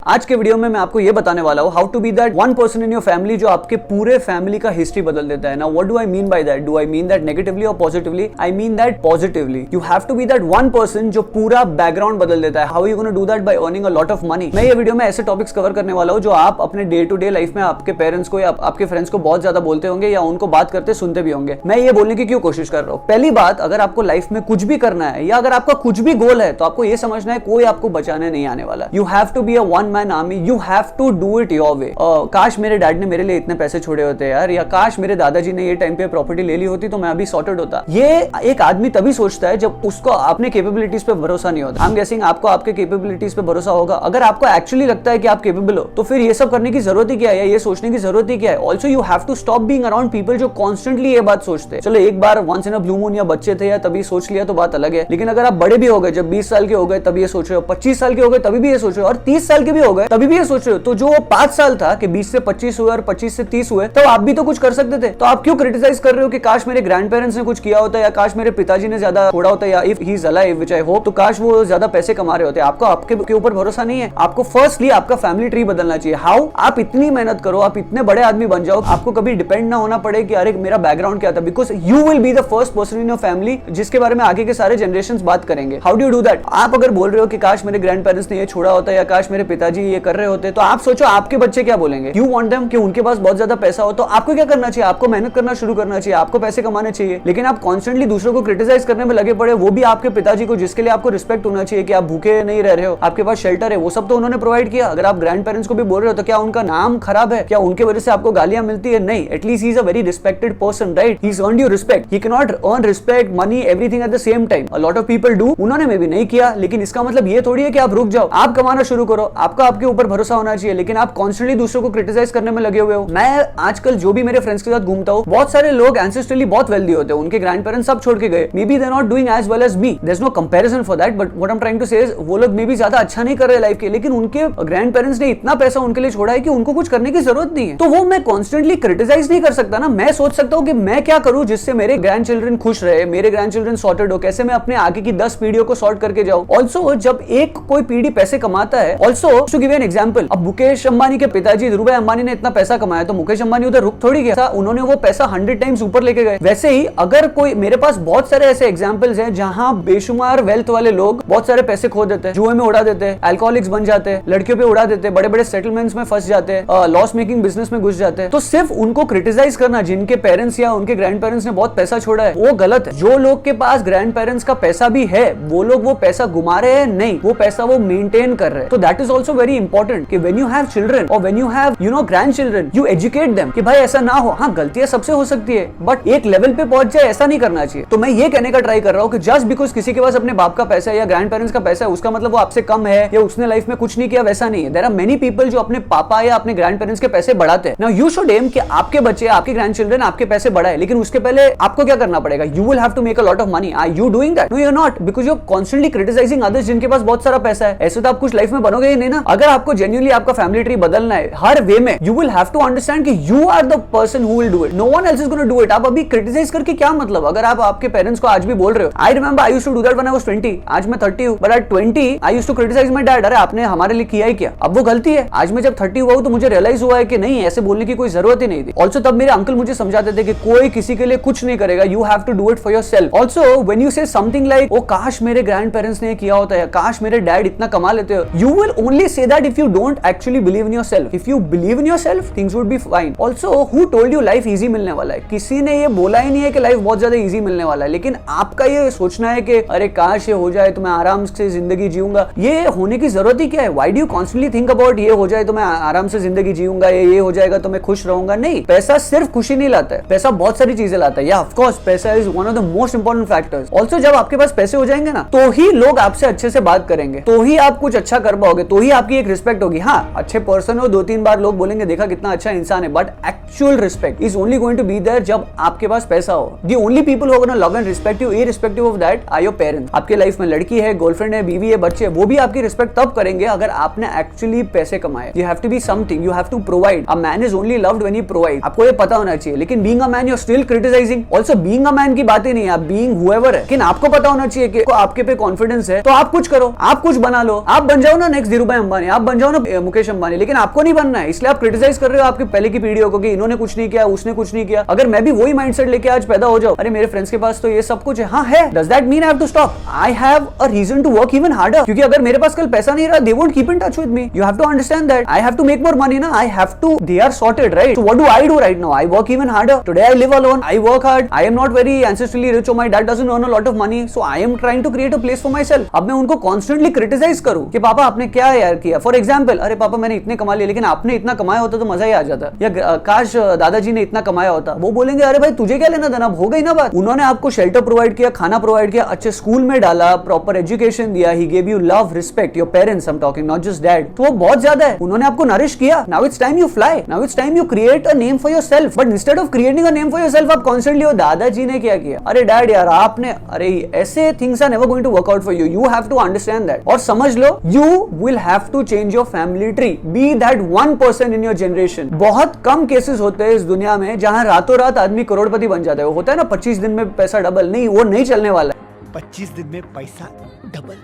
आज के वीडियो में मैं आपको ये बताने वाला हूँ how to be that one person in your family जो आपके पूरे फैमिली का हिस्ट्री बदल देता है। ना what do I mean by that? Do I mean that negatively और positively? I mean that positively. You have to be that one person जो पूरा बैकग्राउंड बदल देता है। How you gonna do that? By earning a lot of money. मैं ये video में ऐसे टॉपिक्स कवर करने वाला हूँ जो आप अपने डे टू डे लाइफ में आपके पेरेंट्स को या आपके फ्रेंड्स को बहुत ज्यादा बोलते होंगे या उनको बात करते सुनते भी होंगे। मैं ये बोलने की क्यों कोशिश कर रहा हूँ? पहली बात, अगर आपको लाइफ में कुछ भी करना है या अगर आपका कुछ भी गोल है तो आपको ये समझना है कोई आपको बचाने नहीं आने वाला। You have to be a one man army. You have to do it your way. काश मेरे डैड ने मेरे लिए इतने पैसे छोड़े होते यार, या काश मेरे दादाजी ने ये टाइम पे प्रॉपर्टी ले ली होती तो मैं अभी सॉर्टेड होता। ये एक आदमी तभी सोचता है जब उसको अपने कैपेबिलिटीज पे भरोसा नहीं होता। आई एम गेसिंग आपको आपके कैपेबिलिटीज पे भरोसा होगा। अगर आपको एक्चुअली लगता है कि आप कैपेबल हो तो फिर ये सब करने की जरूरत ही क्या है या ये सोचने की जरूरत ही क्या है? Also you have to stop being around people जो कॉन्स्टेंटली ये बात सोचते हैं। चलो एक बार once in a blue moon या बच्चे थे या तभी सोच लिया तो बात अलग है, लेकिन अगर आप बड़े भी हो गए, जब 20 साल के हो गए तभी ये सोच रहे हो, 25 साल के हो गए तभी भी ये सोच रहे हो और 30 साल के भी हो गए तभी भी ये सोच रहे हो, तो जो 5 साल था कि 20 से 25 हुए और 25 से 30 हुए तो आप भी तो कुछ कर सकते थे। तो आप क्यों क्रिटिसाइज कर रहे हो कि काश मेरे ग्रैंड पेरेंट्स ने कुछ किया होता या काश मेरे पिताजी ने ज्यादा छोड़ा होता या if he is alive which I hope तो काश वो ज्यादा पैसे कमा रहे होते। आपको आपके ऊपर भरोसा नहीं है। आपको फर्स्टली आपका फैमिली ट्री बदलना चाहिए। हाउ? आप इतनी मेहनत करो, आप इतने बड़े आदमी बन जाओ, आपको कभी डिपेंड ना होना पड़े कि अरे मेरा बैकग्राउंड क्या था, because you will be the first person in your family जिसके बारे में आगे के सारे जनरेशंस बात करेंगे। How do you do that? आप अगर बोल रहे हो कि काश मेरे ग्रैंड पेरेंट्स ने ये छोड़ा होता या काश मेरे पिताजी ये कर रहे होते, तो आप सोचो आपके बच्चे क्या बोलेंगे। यू वांट देम कि उनके पास बहुत ज्यादा पैसा हो, तो आपको क्या करना चाहिए? आपको मेहनत करना शुरू करना चाहिए, आपको पैसे कमाने चाहिए। लेकिन आप कॉन्स्टेंटली दूसरों को क्रिटिसाइज करने में लगे पड़े, वो भी आपके पिताजी को जिसके लिए आपको रिस्पेक्ट होना चाहिए कि आप भूखे नहीं रह रहे हो, आपके पास शेल्टर है, वो सब तो उन्होंने प्रोवाइड किया। अगर आप ग्रैंड पेरेंट्स को भी बोल रहे हो तो क्या उनका नाम खराब है? क्या उनके वजह से आपको गालियां मिलती है? नहीं। At least he is a very respected person, right? He is earned your respect. He can not earn respect, money, everything at the same time. A lot of people do. उन्होंने मे भी नहीं किया, लेकिन इसका मतलब ये थोड़ी है कि आप रुक जाओ। आप कमाना शुरू करो, आपका आपके ऊपर भरोसा होना चाहिए, लेकिन आप कॉन्स्टेंटली दूसरों को क्रिटिसाइज करने में लगे हुए हो। मैं आजकल जो भी मेरे फ्रेंड्स के साथ घूमता हूँ, बहुत सारे लोग एंसेस्ट्रली बहुत वेल्दी होते हैं, उनके ग्रैंड पेरेंट्स सब छोड़ के गए। May be they are not doing as well as me, there is no comparison for that, but what I am trying to say is वो लोग मे बी ज्यादा अच्छा नहीं कर रहे लाइफ के, लेकिन उनके ग्रैंड पेरेंट्स ने इतना पैसा उनके लिए छोड़ा है कि उनको कुछ करने की जरूरत नहीं है। तो वो मैं कॉन्स्टेंटली क्रिटिसाइज नहीं कर सकता ना। मैं सोच सकता हूँ कि मैं क्या करूँ जिससे मेरे ग्रैंड चिल्ड्रन खुश रहे, मेरे ग्रैंड चिल्ड्रन सॉर्टेड हो, कैसे मैं अपने आगे की 10 पीढ़ियों को सॉर्ट करके जाऊँ। ऑल्सो जब एक कोई पीढ़ी पैसे कमाता है, also to give an example, अब मुकेश अंबानी के पिताजी धीरूभाई अंबानी ने इतना पैसा कमाया तो मुकेश अंबानी उधर रुक थोड़ी गया, उन्होंने वो पैसा 100 टाइम्स ऊपर लेके गए। वैसे ही अगर कोई, मेरे पास बहुत सारे ऐसे एग्जांपल्स हैं जहां बेशुमार वेल्थ वाले लोग बहुत सारे पैसे खो देते हैं, जुए में उड़ा देते हैं, अल्कोहलिक्स बन जाते हैं, लड़कियों पे उड़ा देते हैं, बड़े बड़े सेटलमेंट्स में फंस जाते हैं, लॉस मेकिंग बिजनेस में घुस जाते हैं। तो सिर्फ उनको क्रिटिसाइज करना जिनके पेरेंट्स या उनके ग्रैंड पेरेंट्स ने बहुत पैसा छोड़ा है, वो गलत है। जो लोग के पास ग्रैंड पेरेंट्स का पैसा भी है, वो लोग वो पैसा घुमा रहे हैं नहीं, वो पैसा वो मेंटेन कर रहे हैं। तो that is also very important कि व्हेन यू हैव चिल्ड्रन और when you have grand children, you educate them कि भाई ऐसा ना हो। हाँ, गलतियां सबसे हो सकती है, बट एक लेवल पे पहुंच जाए ऐसा नहीं करना चाहिए। तो मैं ये कहने का ट्राई कर रहा हूँ कि जस्ट बिकॉज किसी के पास अपने बाप का पैसा है या ग्रैंड पेरेंट्स का पैसा है उसका मतलब वो आपसे कम है या उसने लाइफ में कुछ नहीं किया, वैसा नहीं है। देयर आर मेनी पीपल जो अपने पापा या अपने ग्रैंड पेरेंट्स के पैसे बढ़ाते हैं। नाउ यू शुड एम कि आपके बच्चे, आपके ग्रैंड चिल्ड्रन आपके पैसे बढ़ाए, लेकिन उसके पहले आपको क्या करना पड़ेगा? You will have to make a lot of money. Are you doing that? No, you are not, because you are constantly criticising others जिनके पास बहुत सारा पैसा है। ऐसे तो आप कुछ लाइफ में बनोगे ही नहीं ना। अगर आपको जेन्युइनली आपका फैमिली ट्री बदलना है हर वे में, you will have to understand कि you are the person who will do it, no one else is gonna do it. आप अभी क्रिटिसाइज करके क्या मतलब? अगर आप आपके पेरेंट्स को आज भी बोल रहे हो, I remember I used to do that when I was 20, आज मैं 30 हूं, but at 20 I used to criticise my dad, अरे आपने हमारे लिए किया ही क्या? अब वो गलती है। आज मैं जब 30 हुआ हूं तो मुझे रियलाइज हुआ है कि नहीं, ऐसे बोलने की कोई जरूरत ही नहीं थी। ऑल्सो तब मेरे अंकल मुझे समझाते थे कि कोई किसी के लिए कुछ नहीं करेगा, you have to do it for yourself. Also when you say something like oh काश मेरे ग्रैंड पेरेंट्स ने किया होता है, काश मेरे डैड इतना कमा लेते हो, you will only say that if you don't actually believe in yourself. If you believe in yourself, things would be fine. Also who told you life easy मिलने वाला है? किसी ने ये बोला ही नहीं है कि लाइफ बहुत ज्यादा इजी मिलने वाला है, लेकिन आपका ये सोचना है कि अरे काश ये हो जाए तो मैं आराम से जिंदगी जीऊंगा। ये होने की जरूरत ही क्या है? Why do you constantly think about ये हो जाए तो मैं आराम से जिंदगी जीऊंगा, ये हो जाएगा तो मैं खुश रहूंगा? नहीं, पैसा सिर्फ खुशी नहीं लाता है, पैसा बहुत सारी चीजें लाता है। या ऑफ कोर्स पैसा is one of the most important factors. Also जब आपके पास पैसे हो जाएंगे ना, तो ही लोग आपसे अच्छे से बात करेंगे, तो ही आप कुछ अच्छा कर पाओगे, तो ही आपकी एक रिस्पेक्ट होगी। हाँ, अच्छे पर्सन हो, 2-3 बार लोग बोलेंगे देखा कितना अच्छा इंसान है, but actual respect is only going to be there जब आपके पास पैसा हो। The only people who are gonna love and respect you irrespective of that are your parents. आपके लाइफ में लड़की है, गर्लफ्रेंड है, बीवी है, बच्चे, वो भी आपकी रिस्पेक्ट तब करेंगे अगर आपने एक्चुअली पैसे कमाए। You have to be something, you have to provide. A man is only loved when he provide. आपको ये पता होना चाहिए। लेकिन being a man you are still criticising. Also being a man की बात ही नहीं है, आप बीइंग हुएवर है। लेकिन आपको पता होना चाहिए कि आपके पे कॉन्फिडेंस है तो आप कुछ करो, आप कुछ बना लो, आप बन जाओ ना नेक्स्ट धीरूभाई अंबानी। अंबानी, आप बन जाओ ना मुकेश अंबानी, लेकिन आपको नहीं बनना है, इसलिए आप क्रिटिसाइज कर रहे हो आपके पहले की पीढ़ियों को कि इन्होंने कुछ नहीं किया, उसने कुछ नहीं किया। अगर मैं भी वही माइंडसेट लेके आज पैदा हो जाऊं, अरे मेरे फ्रेंड्स के पास तो ये सब कुछ है, हाँ है, does that mean I have to stop? I have a reason to work even harder, क्योंकि अगर मेरे पास कल पैसा नहीं रहा, they won't keep in touch with me. You have to understand that I have to make more money ना, I have to, they are sorted, right? So what do I do right now? I work even harder. Today I live alone, I work hard, I am not very ancestrally rich, my dad doesn't earn a lot of money, so I am trying to create a place for myself. अब मैं उनको constantly criticise करूं कि पापा आपने क्या यार किया, फॉर एग्जांपल, अरे पापा मैंने इतने कमा लिए, लेकिन आपने इतना कमाया होता तो मजा ही आ जाता, या काश दादाजी ने इतना कमाया होता। वो बोलेंगे अरे भाई तुझे क्या लेना देना, हो गई ना बात। उन्होंने आपको शेल्टर प्रोवाइड किया, खाना प्रोवाइड किया, अच्छे स्कूल में डाला, प्रॉपर एजुकेशन दिया, he gave you love, respect, your parents I am talking, not just dad, तो वो बहुत ज्यादा है। उन्होंने आपको नरिश किया, now it's time you fly, now it's time you create a name for yourself. But instead of creating a name for yourself, आप constantly हो दादाजी ने क्या किया, अरे डैड यार आपने, अरे ऐसे things are never going to work out for you, you have to understand that. और समझ लो, you will have to change your family tree, be that 1% in your generation. बहुत कम केसेस होते हैं इस दुनिया में जहां रातों रात आदमी करोड़पति बन जाता है। वो होता है ना 25 दिन में पैसा डबल, नहीं, वो नहीं चलने वाला है। 25 दिन में पैसा डबल,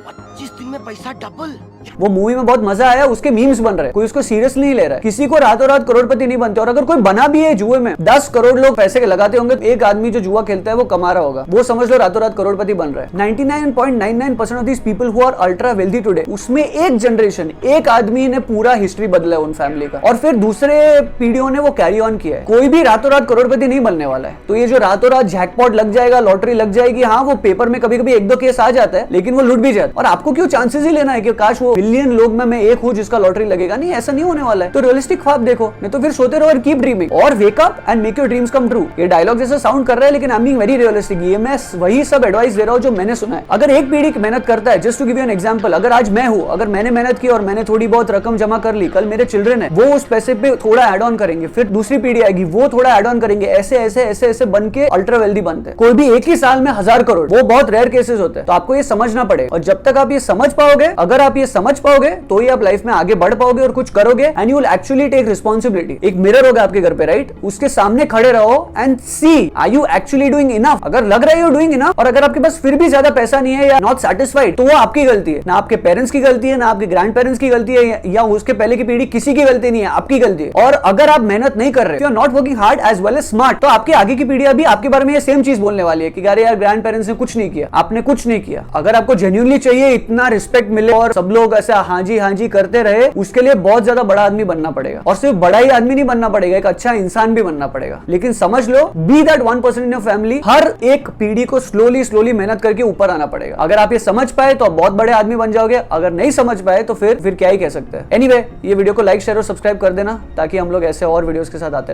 25 दिन में पैसा डबल। वो मूवी में बहुत मजा आया, उसके मीम्स बन रहे हैं, कोई उसको सीरियस नहीं ले रहा है। किसी को रातों रात करोड़पति नहीं बनते, और अगर कोई बना भी है जुए में, 10 करोड़ लोग पैसे के लगाते होंगे, एक आदमी जो जुआ खेलता है वो कमा रहा होगा, वो समझ लो रातों रात करोड़पति बन रहा है। 99.99% of these people who are ultra wealthy today, उसमें एक जनरेशन, एक आदमी ने पूरा हिस्ट्री बदला है उन फैमिली का, और फिर दूसरे पीढ़ियों ने वो कैरी ऑन किया है। कोई भी रातों रात करोड़पति नहीं बनने वाला है। तो ये जो रातों रात जैकपॉट लग जाएगा, लॉटरी लग जाएगी, हाँ वो पेपर में कभी कभी 1-2 केस आ जाता है, लेकिन वो लुट भी जाता है। और आपको क्यों चांसेस ही लेना है कि काश वो बिलियन लोग में मैं एक हूं जिसका लॉटरी लगेगा? नहीं, ऐसा नहीं होने वाला है। तो रियलिस्टिक ख्वाब देखो, नहीं तो फिर सोते रहो और कीप ड्रीमिंग, और wake up and make your dreams come true. ये डायलॉग जैसा साउंड कर रहा है, लेकिन I am being very realistic. ये मैं वही सब एडवाइस दे रहा हूं जो मैंने सुना है। अगर एक पीढ़ी मेहनत करता है, just to give you an example, अगर आज मैं हूं, अगर मैंने मेहनत की और मैंने थोड़ी बहुत रकम जमा कर ली, कल मेरे चिल्ड्रन है, वो उस पैसे पे थोड़ा एड ऑन करेंगे, फिर दूसरी पीढ़ी आएगी, वो थोड़ा एड ऑन करेंगे, ऐसे ऐसे ऐसे ऐसे बन के अल्ट्रा वेल्दी बनते हैं। कोई भी एक ही साल में 1000 करोड़, वो बहुत रेयर केसेस होते हैं। तो आपको ये समझना पड़ेगा, और जब तक आप ये समझ पाओगे, अगर आप ये समझ पाओगे, तो ही आप लाइफ में आगे बढ़ पाओगे और कुछ करोगे, and you will actually take responsibility. एक मिरर होगा आपके घर पे, राइट? उसके सामने खड़े रहो and see, are you actually doing enough? अगर लग रहा है यू डूइंग इनफ, और अगर आपके पास फिर भी ज्यादा पैसा नहीं है या नॉट सैटिस्फाइड, तो वो आपकी गलती है, ना आपके पेरेंट्स की गलती है, ना आपके ग्रैंड पेरेंट्स की गलती है, या उसके पहले की पीढ़ी, किसी की गलती नहीं है, आपकी गलती है। और अगर आप मेहनत नहीं कर रहे, you are not working hard as well as smart, तो आपकी आगे की पीढ़ियां भी आपके बारे में ये सेम चीज बोलने वाली है कि अरे यार ग्रैंड पेरेंट्स ने कुछ नहीं किया, आपने कुछ नहीं किया। अगर आपको जेन्युइनली चाहिए इतना रिस्पेक्ट मिले और सब लोग ऐसा हाँ जी करते रहे, उसके लिए बहुत ज्यादा बड़ा आदमी बनना पड़ेगा। और सिर्फ बड़ा ही आदमी नहीं बनना पड़ेगा, एक अच्छा इंसान भी बनना पड़ेगा। लेकिन समझ लो, be that 1% in your family. हर एक पीढ़ी को स्लोली मेहनत करके ऊपर आना पड़ेगा। अगर आप ये समझ पाए तो आप बहुत बड़े आदमी बन जाओगे, अगर नहीं समझ पाए तो फिर क्या ही कह सकते हैं। एनीवे, ये वीडियो को लाइक, शेयर और सब्सक्राइब कर देना, ताकि हम लोग ऐसे और वीडियोस के साथ आते रहे।